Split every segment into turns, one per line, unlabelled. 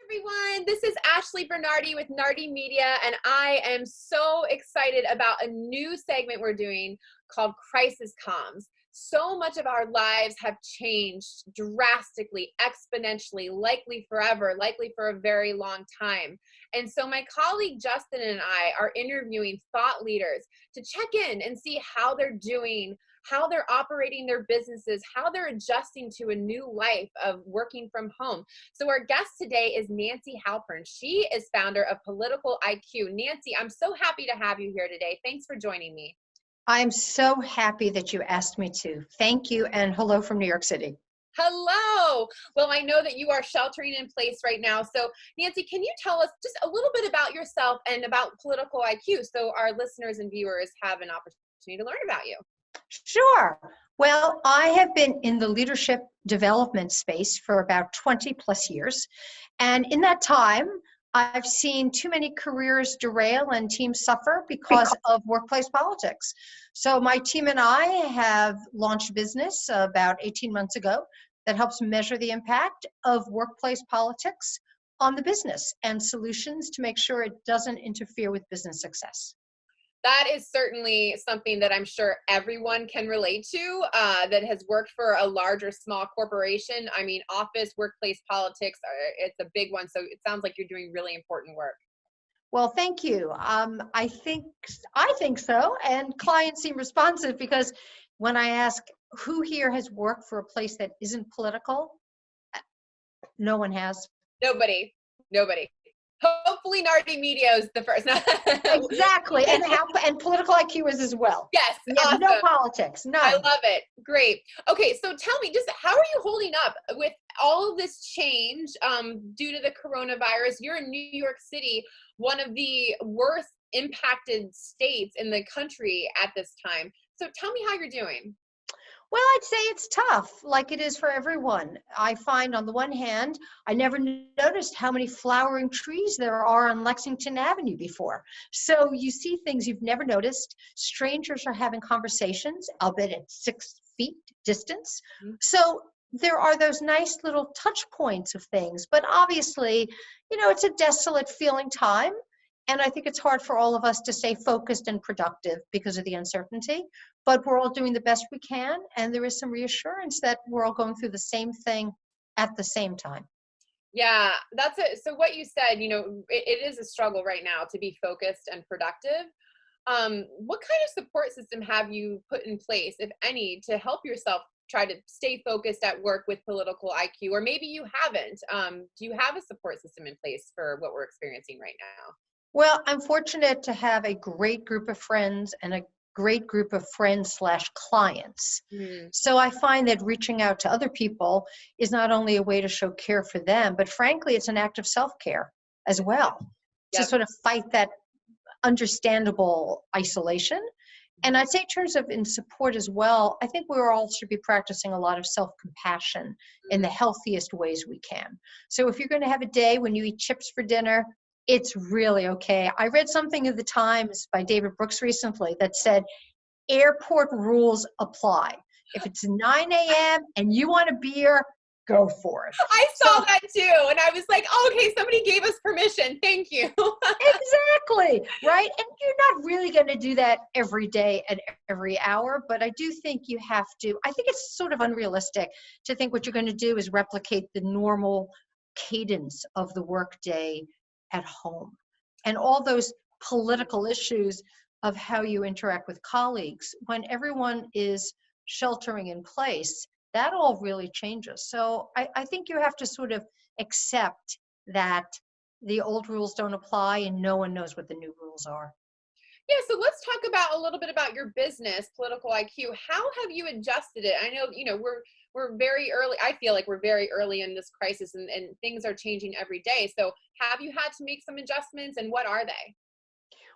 Everyone, this is Ashley Bernardi with Nardi Media, and I am so excited about a new segment we're doing called Crisis Comms. So much of our lives have changed drastically, exponentially, likely forever, likely for a very long time. And so my colleague Justin and I are interviewing thought leaders to check in and see how they're doing, how they're operating their businesses, how they're adjusting to a new life of working from home. So our guest today is Nancy Halpern. She is founder of Political IQ. Nancy, I'm so happy to have you here today. Thanks for joining me.
I'm so happy that you asked me to. Thank you, and hello from New York City.
Hello. Well, I know that you are sheltering in place right now. So Nancy, can you tell us just a little bit about yourself and about Political IQ so our listeners and viewers have an opportunity to learn about you?
Sure. Well, I have been in the leadership development space for about 20 plus years. And in that time, I've seen too many careers derail and teams suffer because of workplace politics. So my team and I have launched a business about 18 months ago that helps measure the impact of workplace politics on the business and solutions to make sure it doesn't interfere with business success.
That is certainly something that I'm sure everyone can relate to that has worked for a large or small corporation. I mean, office, workplace politics, it's a big one. So it sounds like you're doing really important work.
Well, thank you. I think so. And clients seem responsive because when I ask who here has worked for a place that isn't political, no one has.
Nobody. Hopefully Nardi Media is the first.
Exactly. And Political IQ is as well.
Yes.
Awesome. No politics. None.
I love it. Great. Okay. So tell me, just how are you holding up with all of this change due to the coronavirus? You're in New York City, one of the worst impacted states in the country at this time. So tell me how you're doing.
Well, I'd say it's tough, like it is for everyone. I find on the one hand, I never noticed how many flowering trees there are on Lexington Avenue before. So you see things you've never noticed. Strangers are having conversations, albeit at 6 feet distance. Mm-hmm. So there are those nice little touch points of things. But obviously, it's a desolate feeling time. And I think it's hard for all of us to stay focused and productive because of the uncertainty, but we're all doing the best we can. And there is some reassurance that we're all going through the same thing at the same time.
Yeah, that's it. So what you said, it is a struggle right now to be focused and productive. What kind of support system have you put in place, if any, to help yourself try to stay focused at work with Political IQ? Or maybe you haven't. Do you have a support system in place for what we're experiencing right now?
Well, I'm fortunate to have a great group of friends and a great group of friends/clients. Mm. So I find that reaching out to other people is not only a way to show care for them, but frankly, it's an act of self-care as well. Yep. To sort of fight that understandable isolation. And I'd say in terms of in support as well, I think we all should be practicing a lot of self-compassion in the healthiest ways we can. So if you're going to have a day when you eat chips for dinner, it's really okay. I read something in the Times by David Brooks recently that said, airport rules apply. If it's 9 a.m. and you want a beer, go for it.
I saw that too. And I was like, oh, okay, somebody gave us permission. Thank you.
Exactly. Right. And you're not really going to do that every day and every hour. But I do think you have to. I think it's sort of unrealistic to think what you're going to do is replicate the normal cadence of the workday at home. And all those political issues of how you interact with colleagues, when everyone is sheltering in place, that all really changes. So I think you have to sort of accept that the old rules don't apply and no one knows what the new rules are.
Yeah, so let's talk about a little bit about your business, Political IQ. How have you adjusted it? I know, we're very early. I feel like we're very early in this crisis and things are changing every day. So have you had to make some adjustments and what are they?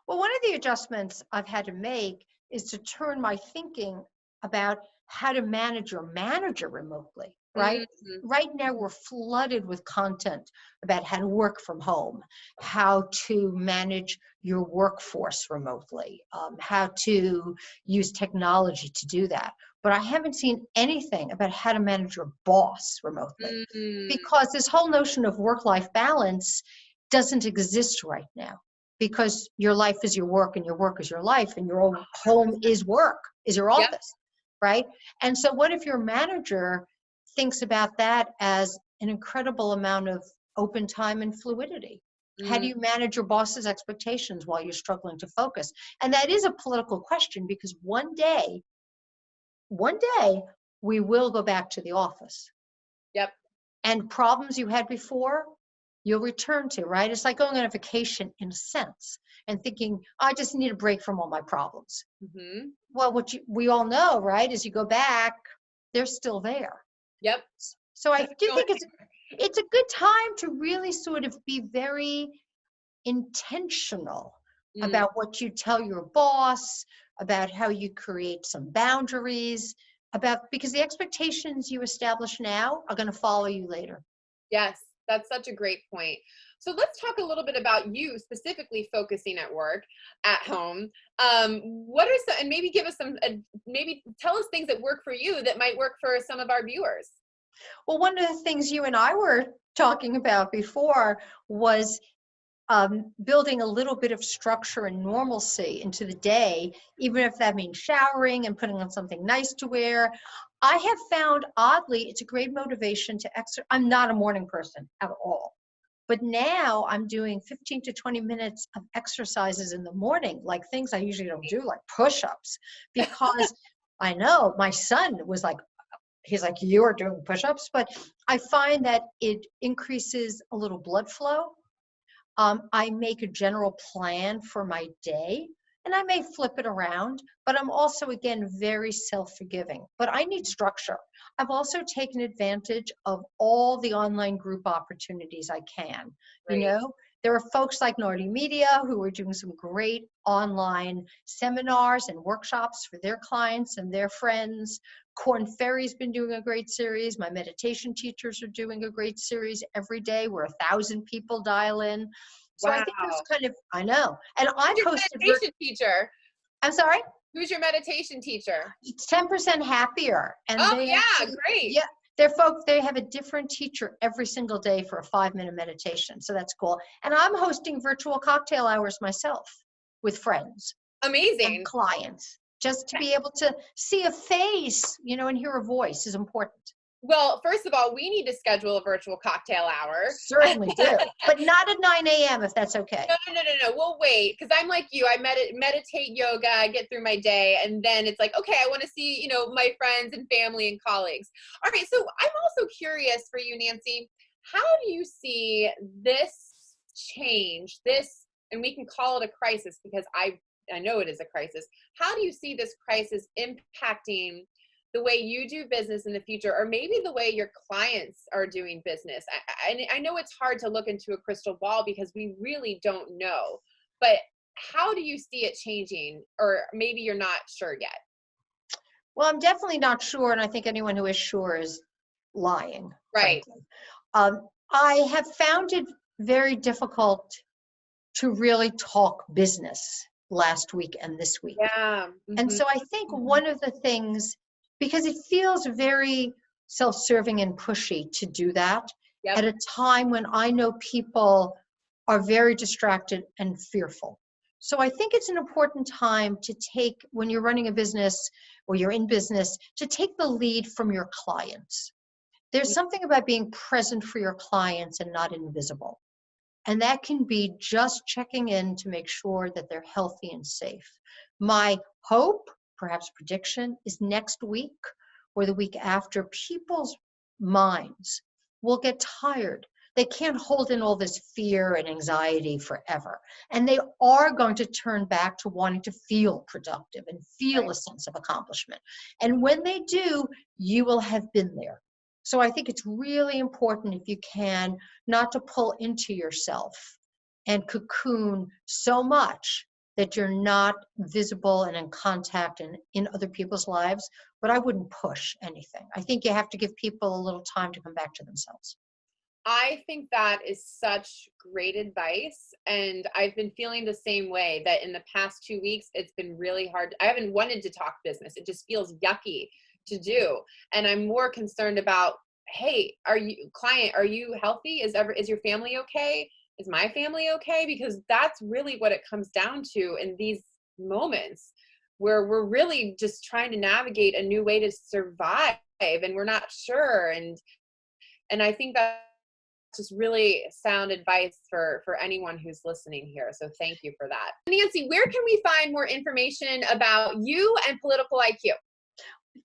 Well, one of the adjustments I've had to make is to turn my thinking about how to manage your manager remotely, right? Mm-hmm. Right now we're flooded with content about how to work from home, how to manage your workforce remotely, how to use technology to do that. but I haven't seen anything about how to manage your boss remotely,
Mm-hmm.
because this whole notion of work-life balance doesn't exist right now, because your life is your work and your work is your life and your home is work, is your
Yep.
office, right? And so what if your manager thinks about that as an incredible amount of open time and fluidity? How do you manage your boss's expectations while you're struggling to focus? And that is a political question, because one day we will go back to the office.
Yep.
And problems you had before, you'll return to, right? It's like going on a vacation in a sense and thinking, I just need a break from all my problems.
Mm-hmm.
Well, we all know, right? As you go back, they're still there.
Yep.
So I do think it's a good time to really sort of be very intentional about what you tell your boss, about how you create some boundaries, because the expectations you establish now are going to follow you later.
Yes, that's such a great point. So let's talk a little bit about you specifically focusing at work, at home. What are some, and maybe give us some, maybe tell us things that work for you that might work for some of our viewers.
Well, one of the things you and I were talking about before was building a little bit of structure and normalcy into the day, even if that means showering and putting on something nice to wear. I have found, oddly, it's a great motivation to exercise. I'm not a morning person at all, but now I'm doing 15 to 20 minutes of exercises in the morning, like things I usually don't do, like push-ups, because I know my son was like, he's like, you're doing push-ups, but I find that it increases a little blood flow. I make a general plan for my day, and I may flip it around, but I'm also, again, very self-forgiving. But I need structure. I've also taken advantage of all the online group opportunities I can.
Right.
You know, there are folks like Nardi Media who are doing some great online seminars and workshops for their clients and their friends. Corn Ferry's been doing a great series. My meditation teachers are doing a great series every day where 1,000 people dial in. So I think there's kind of, I know. And I've
Who's your
hosted.
meditation teacher?
I'm sorry?
Who's your meditation teacher?
It's 10% Happier. And
Oh,
they
yeah,
actually,
great.
yeah, they have a different teacher every single day for a 5-minute meditation. So that's cool. And I'm hosting virtual cocktail hours myself with friends
Amazing.
and clients. Just to be able to see a face, you know, and hear a voice is important.
Well, first of all, we need to schedule a virtual cocktail hour.
Certainly do, but not at 9 a.m. if that's okay.
No. We'll wait, because I'm like you. I meditate, yoga, I get through my day, and then it's like, okay, I want to see, you know, my friends and family and colleagues. All right, so I'm also curious for you, Nancy. How do you see this change, and we can call it a crisis because I know it is a crisis. How do you see this crisis impacting the way you do business in the future, or maybe the way your clients are doing business? I know it's hard to look into a crystal ball because we really don't know, but how do you see it changing? Or maybe you're not sure yet.
Well, I'm definitely not sure, and I think anyone who is sure is lying.
Right.
I have found it very difficult to really talk business last week and this week.
Yeah.
And so I think one of the things, because it feels very self-serving and pushy to do that at a time when I know people are very distracted and fearful. So I think it's an important time to take, when you're running a business or you're in business, to take the lead from your clients. There's something about being present for your clients and not invisible. And that can be just checking in to make sure that they're healthy and safe. My hope, perhaps prediction, is next week or the week after, people's minds will get tired. They can't hold in all this fear and anxiety forever. And they are going to turn back to wanting to feel productive and feel a sense of accomplishment. And when they do, you will have been there. So I think it's really important, if you can, not to pull into yourself and cocoon so much that you're not visible and in contact and in other people's lives. But I wouldn't push anything. I think you have to give people a little time to come back to themselves.
I think that is such great advice. And I've been feeling the same way, that in the past 2 weeks, it's been really hard. I haven't wanted to talk business. It just feels yucky to do. And I'm more concerned about, hey, are you healthy? Is your family okay? Is my family okay? Because that's really what it comes down to in these moments where we're really just trying to navigate a new way to survive and we're not sure. And I think that's just really sound advice for anyone who's listening here. So thank you for that. Nancy, where can we find more information about you and Political IQ?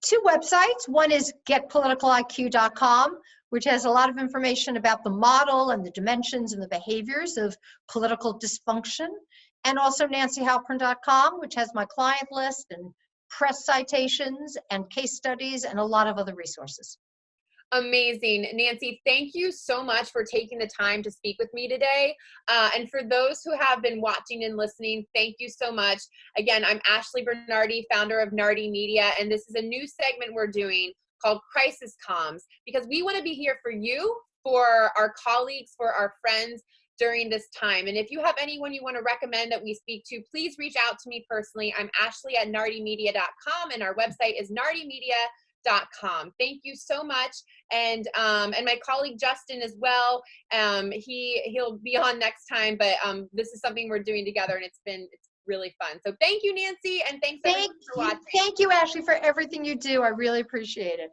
2 websites. One is getpoliticaliq.com, which has a lot of information about the model and the dimensions and the behaviors of political dysfunction. And also nancyhalpern.com, which has my client list and press citations and case studies and a lot of other resources.
Amazing. Nancy, thank you so much for taking the time to speak with me today. And for those who have been watching and listening, thank you so much. Again, I'm Ashley Bernardi, founder of Nardi Media, and this is a new segment we're doing called Crisis Comms, because we want to be here for you, for our colleagues, for our friends during this time. And if you have anyone you want to recommend that we speak to, please reach out to me personally. I'm Ashley at nardimedia.com, and our website is nardimedia.com. Thank you so much. And my colleague Justin as well. He'll be on next time, but this is something we're doing together, and it's really fun. So thank you, Nancy, and thanks everyone for watching.
Thank you, Ashley, for everything you do. I really appreciate it.